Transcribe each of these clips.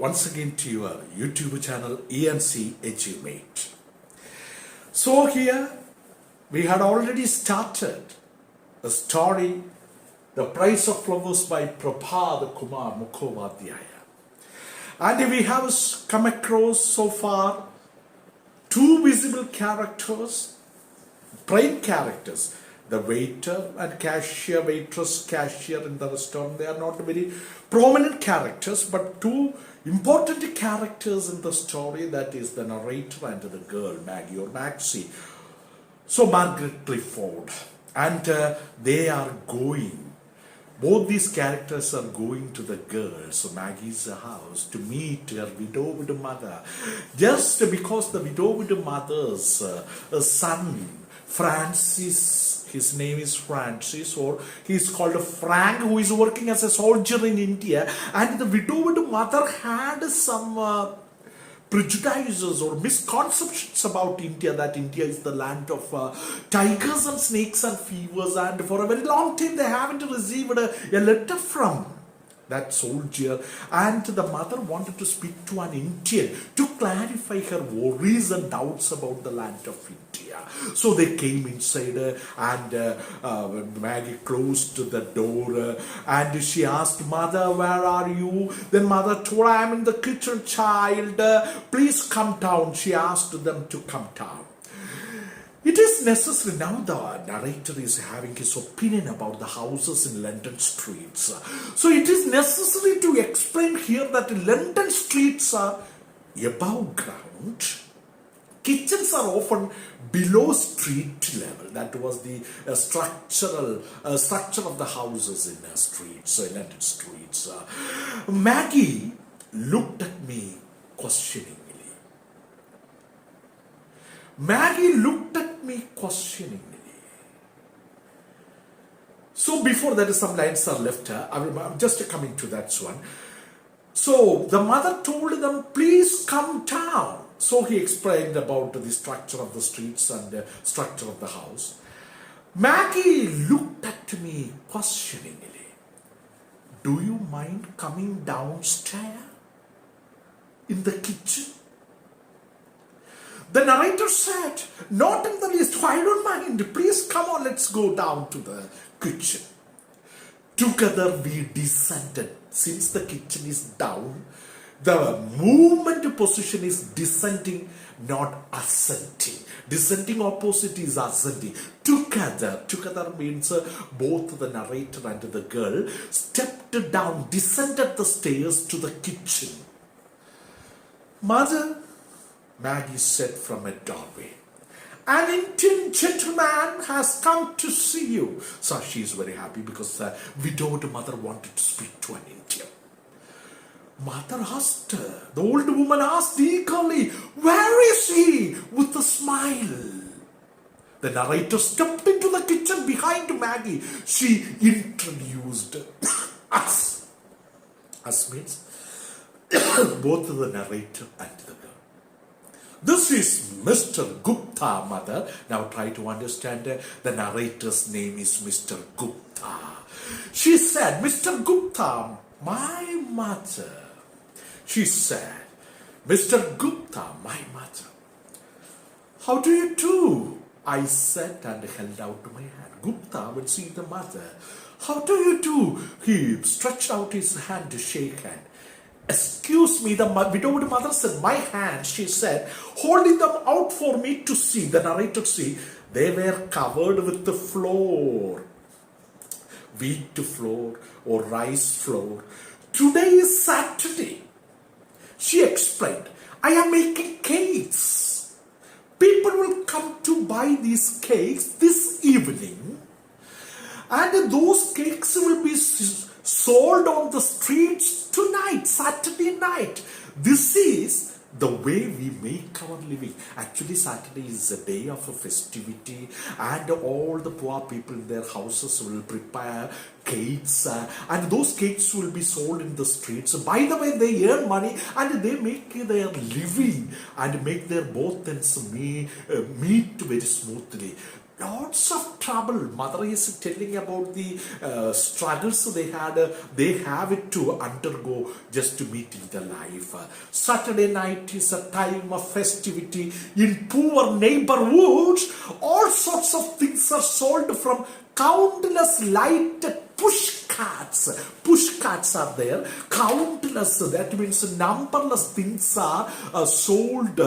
once again to your YouTube channel ENC Edumate. So here we had already started a story, The Price of Flowers by Prabhat Kumar Mukhopadhyay. And we have come across so far two visible characters, prime characters. The waiter and cashier, waitress, cashier in the restaurant, they are not very prominent characters, but two important characters in the story, that is the narrator and the girl, Maggie or Maxie. So Margaret Clifford, and they are going, both these characters are going to the girl's, Maggie's house, to meet her widowed mother, just because the widowed mother's son, Francis, his name is Francis, or he is called Frank, who is working as a soldier in India, and the widowed mother had some prejudices or misconceptions about India, that India is the land of tigers and snakes and fevers, and for a very long time they haven't received a letter from that soldier, and the mother wanted to speak to an Indian to clarify her worries and doubts about the land of India. So they came inside, and Maggie closed the door, and she asked, "Mother, where are you?" Then mother told, "I am in the kitchen, child. Please come down." She asked them to come down. It is necessary, now the narrator is having his opinion about the houses in London streets. So it is necessary to explain here that London streets are above ground. Kitchens are often below street level. That was the structure of the houses in streets, London streets. Maggie looked at me questioningly. Maggie looked at me questioningly. So before that, some lines are left. I'm just coming to that one. So the mother told them, "Please come down." So he explained about the structure of the streets and the structure of the house. Maggie looked at me questioningly. "Do you mind coming downstairs in the kitchen?" The narrator said, "Not in the least, I don't mind. Please come on, let's go down to the kitchen." Together we descended. Since the kitchen is down, the movement position is descending, not ascending. Descending opposite is ascending. Together means both the narrator and the girl stepped down, descended the stairs to the kitchen. "Mother," Maggie said from a doorway, "an Indian gentleman has come to see you." So she is very happy because the widowed mother wanted to speak to an Indian. Mother asked, the old woman asked eagerly, "Where is he?" with a smile. The narrator stepped into the kitchen behind Maggie. She introduced us. Us means both the narrator and the girl. "This is Mr. Gupta, mother." Now try to understand, the narrator's name is Mr. Gupta. She said, "Mr. Gupta, my mother." She said, "Mr. Gupta, my mother." "How do you do?" I said and held out my hand. Gupta would see the mother. "How do you do?" He stretched out his hand to shake hand. "Excuse me," the widowed mother said. "My hand," she said, holding them out for me to see. The narrator see, they were covered with the flour, wheat flour or rice flour. "Today is Saturday," she explained. "I am making cakes. People will come to buy these cakes this evening, and those cakes will be sold on the streets tonight, Saturday night. This is the way we make our living." Actually, Saturday is a day of a festivity, and all the poor people in their houses will prepare cakes, and those cakes will be sold in the streets. By the way, they earn money and they make their living and make their both ends meet very smoothly. Lots of trouble. Mother is telling about the struggles they have it to undergo just to meet in the life. Saturday night is a time of festivity in poor neighborhoods. All sorts of things are sold from countless lighted push carts. Push carts are there. Countless, that means numberless things are sold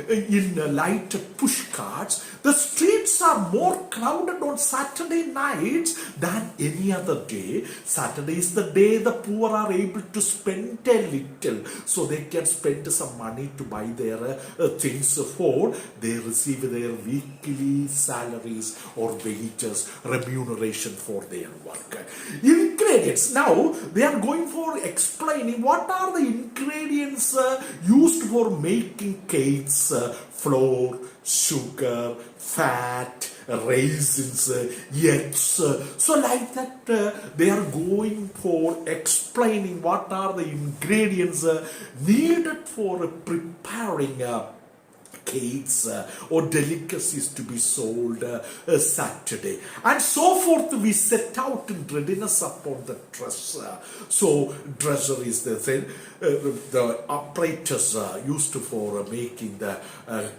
in lighted push carts. The streets are more crowded on Saturday nights than any other day. Saturday is the day the poor are able to spend a little, so they can spend some money to buy their things for. They receive their weekly salaries or wages, remuneration for their work. Ingredients. Now they are going for explaining what are the ingredients used for making cakes. Flour, sugar, fat, raisins, eggs. So like that they are going for explaining what are the ingredients needed for preparing cakes or delicacies to be sold Saturday, and so forth. We set out in readiness upon the dress. So dresser is the thing, the operators used for making the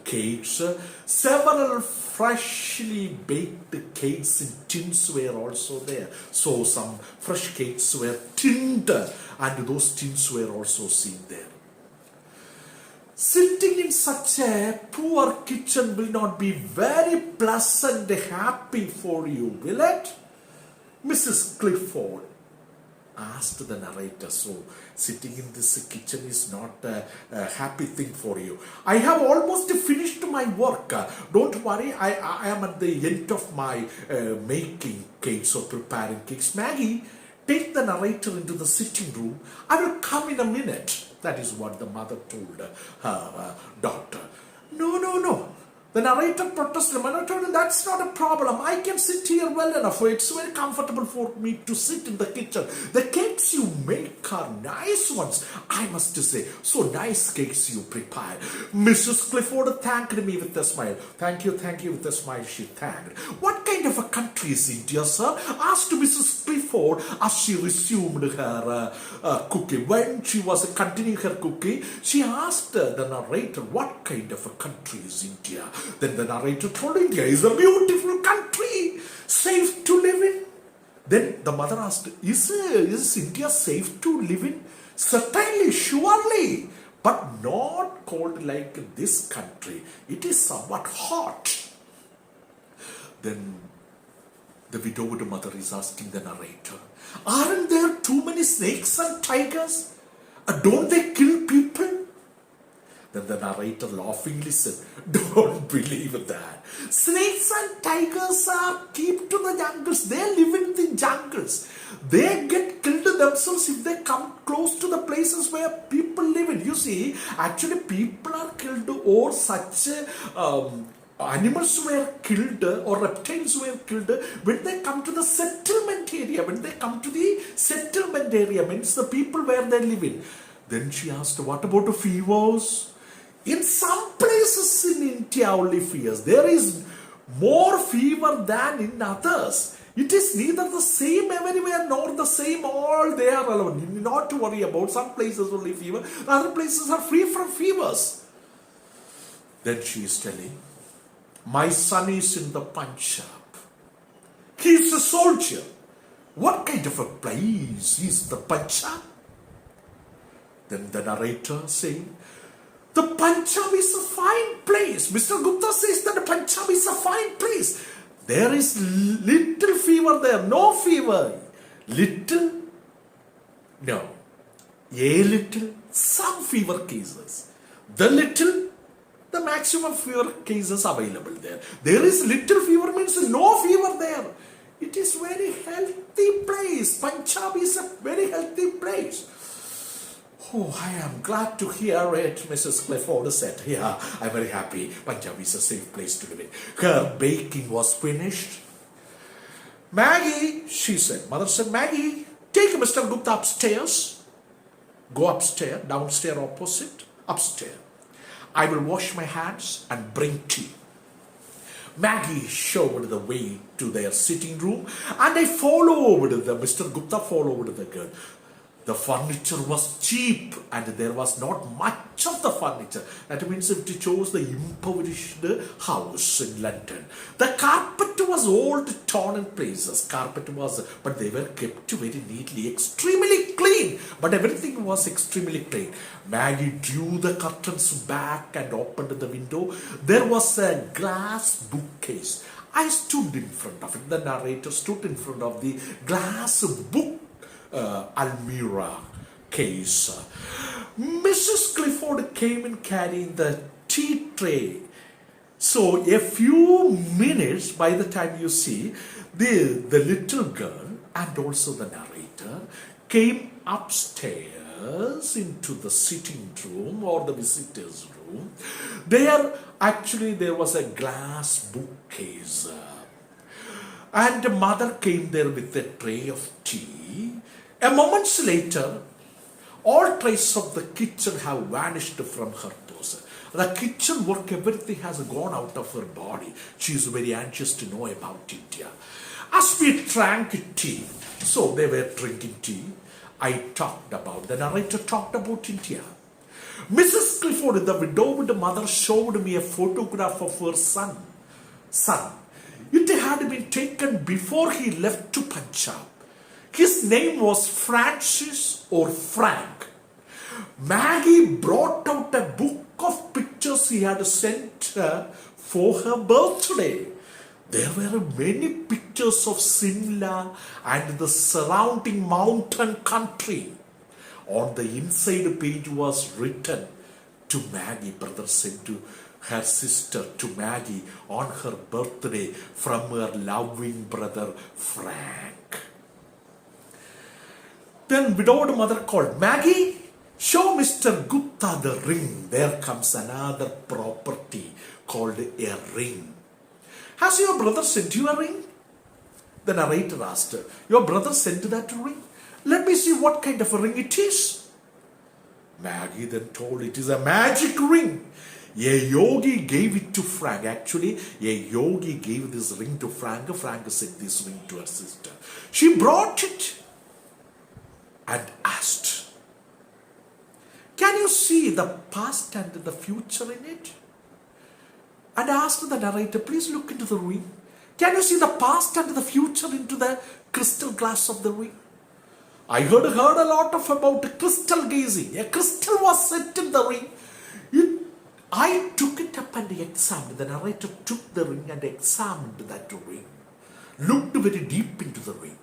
cakes. Several freshly baked cakes in tins were also there. So some fresh cakes were tinned, and those tins were also seen there. Sitting in such a poor kitchen will not be very pleasant, happy for you, will it? Mrs. Clifford asked the narrator. So sitting in this kitchen is not a happy thing for you. I have almost finished my work. Don't worry, I am at the end of my making cakes or preparing cakes. Maggie, take the narrator into the sitting room. I will come in a minute. That is what the mother told her daughter. No. The narrator protested. The mother told him, that's not a problem. I can sit here well enough. It's very comfortable for me to sit in the kitchen. The cakes you make are nice ones, I must say. So nice cakes you prepare. Mrs. Clifford thanked me with a smile. Thank you with a smile, she thanked. What kind of a country is India, sir? Asked Mrs. Clifford as she resumed her cooking. When she was continuing her cooking, she asked the narrator, what kind of a country is India? Then the narrator told, India is a beautiful country, safe to live in. Then the mother asked, is India safe to live in? Certainly, surely, but not cold like this country. It is somewhat hot. Then the widowed mother is asking the narrator, aren't there too many snakes and tigers? Don't they kill people? Then the narrator laughingly said, don't believe that. Snakes and tigers are kept to the jungles. They live in the jungles. They get killed themselves if they come close to the places where people live in. You see, actually people are killed, or such animals were killed or reptiles were killed when they come to the settlement area. When they come to the settlement area means the people where they live in. Then she asked, what about the fevers? In some places in India only fevers. There is more fever than in others. It is neither the same everywhere nor the same all there alone. You need not to worry about some places only fever. Other places are free from fevers. Then she is telling, my son is in the Punjab. He is a soldier. What kind of a place is the Punjab? Then the narrator saying, the Punjab is a fine place. Mr. Gupta says that the Punjab is a fine place. There is little fever there. No fever. Little? No. A little? Some fever cases. The little? The maximum fever cases available there. There is little fever means no fever there. It is very healthy place. Punjab is a very healthy place. Oh, I am glad to hear it, Mrs. Clifford said. Yeah, I'm very happy. Punjab is a safe place to live in. Her baking was finished. Maggie, she said, mother said, Maggie, take Mr. Gupta upstairs. Go upstairs, downstairs opposite, upstairs. I will wash my hands and bring tea. Maggie showed the way to their sitting room and I followed Mr. Gupta followed the girl. The furniture was cheap and there was not much of the furniture. That means it chose the impoverished house in London. The carpet was old, torn in places. But they were kept very neatly, extremely clean. But everything was extremely clean. Maggie drew the curtains back and opened the window. There was a glass bookcase. I stood in front of it. The narrator stood in front of the glass book Almira case. Mrs. Clifford came in carrying the tea tray. So a few minutes by the time you see the little girl and also the narrator came upstairs into the sitting room or the visitors room. There was a glass bookcase and mother came there with a tray of tea. A moment later, all traces of the kitchen have vanished from her person. The kitchen work, everything has gone out of her body. She is very anxious to know about India. As we drank tea, so they were drinking tea, the narrator talked about India. Mrs. Clifford, the widowed mother, showed me a photograph of her son. It had been taken before he left to Punjab. His name was Francis or Frank. Maggie brought out a book of pictures he had sent her for her birthday. There were many pictures of Simla and the surrounding mountain country. On the inside page was written to Maggie, brother said to her sister, to Maggie on her birthday from her loving brother Frank. Then widowed mother called, Maggie, show Mr. Gupta the ring. There comes another property called a ring. Has your brother sent you a ring? The narrator asked her, your brother sent that ring? Let me see what kind of a ring it is. Maggie then told it is a magic ring. A yogi gave it to Frank. Actually, a yogi gave this ring to Frank. Frank sent this ring to her sister. She brought it and asked, can you see the past and the future in it? And asked the narrator, please look into the ring. Can you see the past and the future into the crystal glass of the ring? I heard a lot about crystal gazing. A crystal was set in the ring. I took it up and examined. The narrator took the ring and examined that ring. Looked very deep into the ring.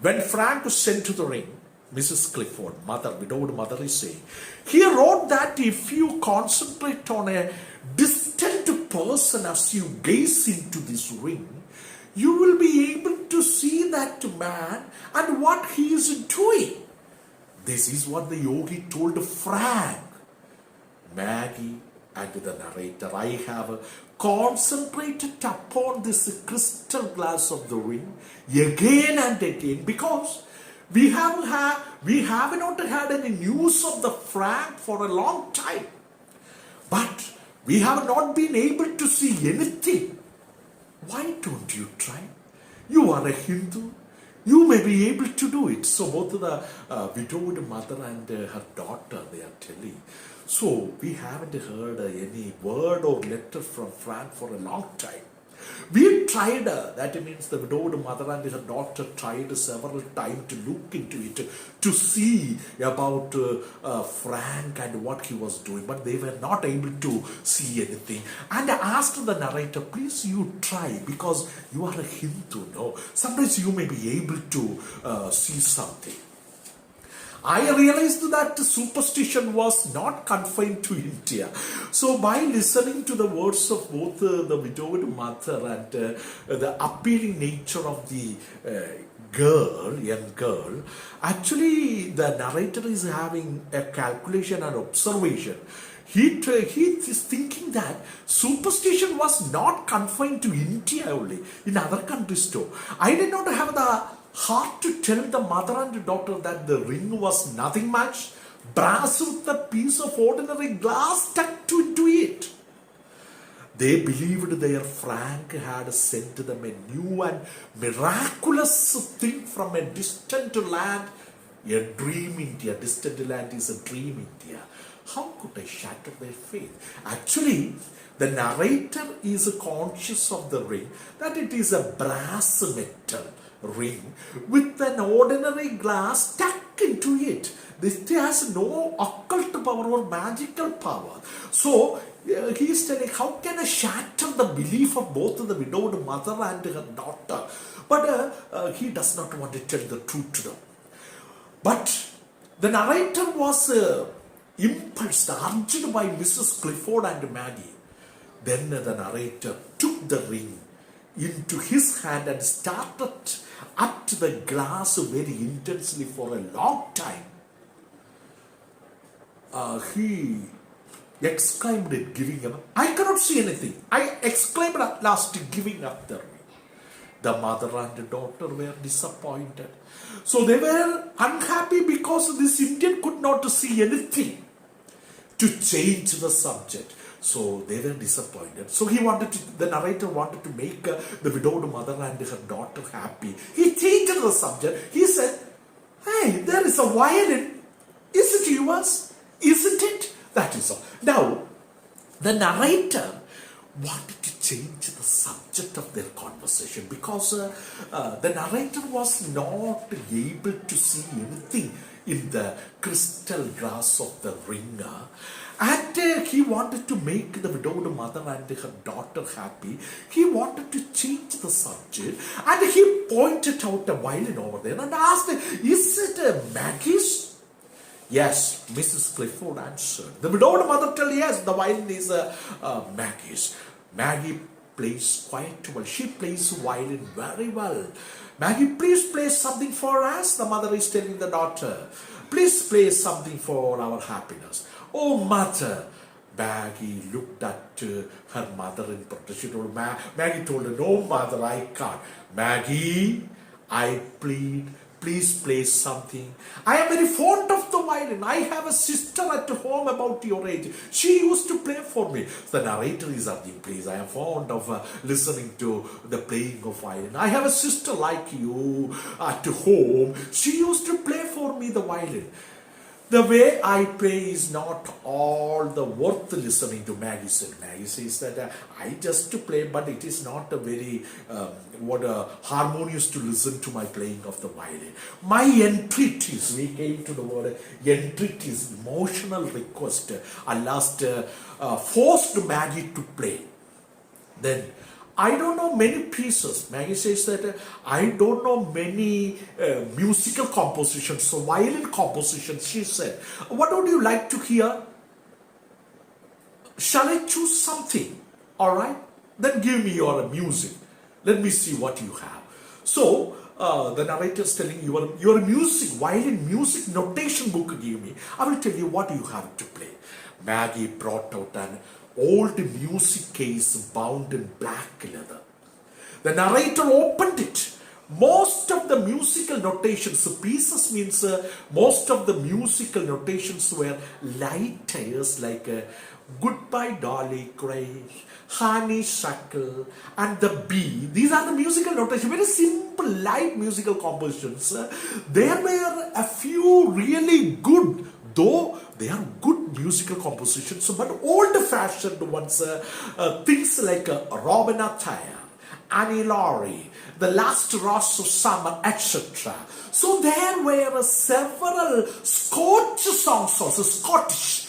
When Frank was sent to the ring, Mrs. Clifford, widowed mother is saying, he wrote that if you concentrate on a distant person as you gaze into this ring, you will be able to see that man and what he is doing. This is what the yogi told Frank. Maggie and the narrator, I have concentrated upon this crystal glass of the ring again and again because we have not had any news of the Frank for a long time. But we have not been able to see anything. Why don't you try? You are a Hindu. You may be able to do it. So both the widowed mother and her daughter, they are telling. So we haven't heard any word or letter from Frank for a long time. We tried, that means the widowed mother and her daughter tried several times to look into it, to see about Frank and what he was doing, but they were not able to see anything. And I asked the narrator, please you try, because you are a Hindu, no? Sometimes you may be able to see something. I realized that superstition was not confined to India. So by listening to the words of both the widowed mother and the appealing nature of the young girl, actually the narrator is having a calculation and observation. he is thinking that superstition was not confined to India only, in other countries too. I did not have the heart to tell the mother and daughter that the ring was nothing much, brass with a piece of ordinary glass stuck into it. They believed their Frank had sent them a new and miraculous thing from a distant land, a dream India. Distant land is a dream India. How could I shatter their faith? Actually, the narrator is conscious of the ring, that it is a brass metal ring with an ordinary glass stuck into it. This has no occult power or magical power. So he is telling, how can I shatter the belief of both the widowed mother and her daughter? But he does not want to tell the truth to them. But the narrator was impulsed, urged by Mrs. Clifford and Maggie. Then the narrator took the ring into his hand and started at the glass very intensely for a long time. He exclaimed it, giving up. I cannot see anything. I exclaimed at last, giving up the ring. The mother and daughter were disappointed. So they were unhappy because this Indian could not see anything to change the subject. So they were disappointed. So the narrator wanted to make the widowed mother and her daughter happy. He changed the subject. He said, hey, there is a violin. Is it yours? Isn't it? That is all. Now, the narrator wanted to change the subject of their conversation because the narrator was not able to see anything in the crystal glass of the ring. And he wanted to make the widowed mother and her daughter happy. He wanted to change the subject, and he pointed out a violin over there and asked, is it Maggie's? Yes, Mrs. Clifford answered. The widowed mother told, yes, the violin is Maggie's. Maggie plays quite well. She plays violin very well. Maggie, please play something for us. The mother is telling the daughter, please play something for our happiness. Oh, mother. Maggie looked at her mother in protest. She told Maggie told her, no, mother, I can't. Maggie, I plead, please play something. I am very fond of the violin. I have a sister at home about your age. She used to play for me. The narrator is asking, please, I am fond of listening to the playing of violin. I have a sister like you at home. She used to play for me the violin. The way I play is not all the worth listening to, Maggie said. Maggie says that I just to play, but it is not a very harmonious to listen to my playing of the violin. My entreaties, we came to the word entreaties, emotional request. I last forced Maggie to play. Then I don't know many pieces. Maggie says that I don't know many musical compositions, so violin compositions, she said. What would you like to hear? Shall I choose something? All right, then give me your music. Let me see what you have. So the narrator is telling your music, violin music notation book give me. I will tell you what you have to play. Maggie brought out an old music case bound in black leather. The narrator opened it. Most of the musical notations, pieces means most of the musical notations were light airs like Goodbye Dolly Grace, Honeysuckle, and the Bee. These are the musical notations, very simple, light musical compositions. There were a few really good, though they are good musical compositions, but old-fashioned ones, things like Robin Thayer, Annie Laurie, The Last Rose of Summer, etc. So there were several Scotch songs also, Scotch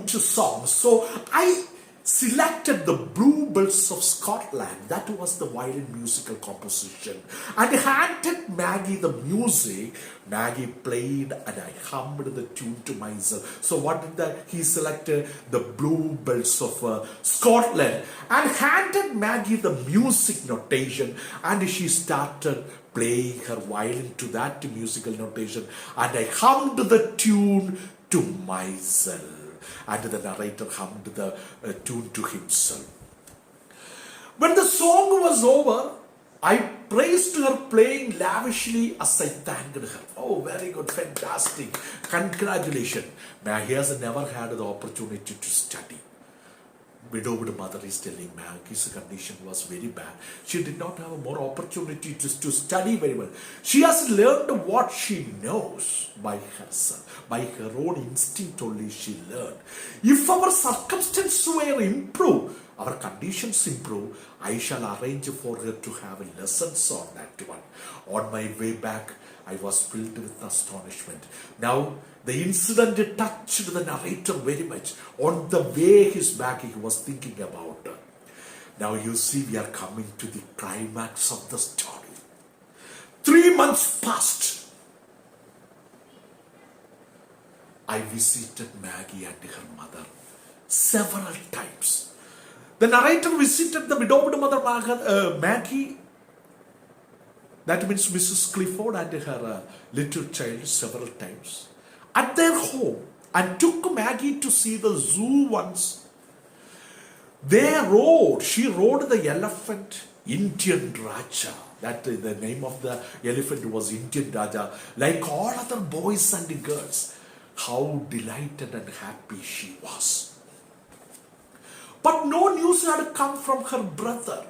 songs. So I selected the Bluebells of Scotland. That was the violin musical composition. And handed Maggie the music. Maggie played and I hummed the tune to myself. So what did he selected the Bluebells of Scotland and handed Maggie the music notation, and she started playing her violin to that musical notation, and I hummed the tune to myself. and the narrator hummed the tune to himself. When the song was over, I praised her playing lavishly as I thanked her. Oh, very good, fantastic. Congratulations. Maggie has never had the opportunity to study. Widowed mother is telling Maggie's condition was very bad. She did not have more opportunity to study very well. She has learned what she knows by herself. By her own instinct only she learned. If our circumstances were improved, our conditions improve, I shall arrange for her to have lessons on that one. On my way back, I was filled with astonishment. Now, the incident touched the narrator very much. On the way he's back, he was thinking about her. Now you see, we are coming to the climax of the story. 3 months passed. I visited Maggie and her mother several times. The narrator visited the widowed mother Maggie, that means Mrs. Clifford, and her little child several times at their home, and took Maggie to see the zoo once. She rode the elephant, Indian Raja. That the name of the elephant was Indian Raja, like all other boys and girls. How delighted and happy she was. But no news had come from her brother.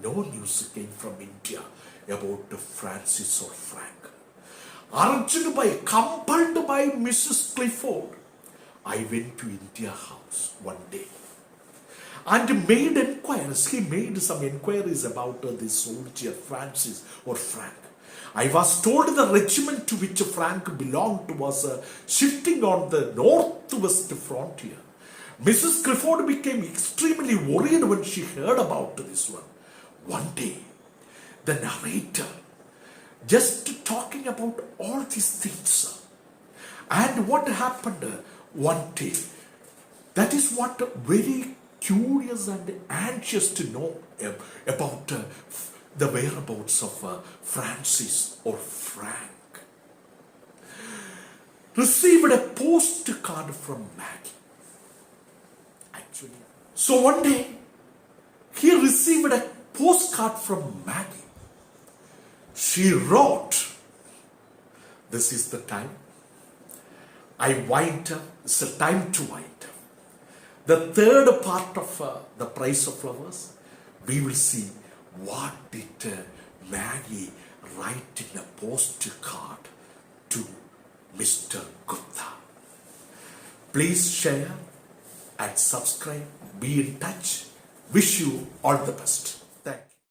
No news came from India about Francis or Frank. Compelled by Mrs. Clifford, I went to India House one day and made inquiries. He made some inquiries about this soldier Francis or Frank. I was told the regiment to which Frank belonged was shifting on the northwest frontier. Mrs. Clifford became extremely worried when she heard about this one. One day, the narrator, just talking about all these things and what happened one day, that is what very curious and anxious to know about the whereabouts of Francis or Frank. Received a postcard from Maggie. Actually, so one day he received a postcard from Maggie. She wrote, "This is the time. I wind up. It's a time to wind up. The third part of the Price of Flowers, we will see what did Maggie write in a postcard to Mr. Gupta." Please share and subscribe. Be in touch. Wish you all the best.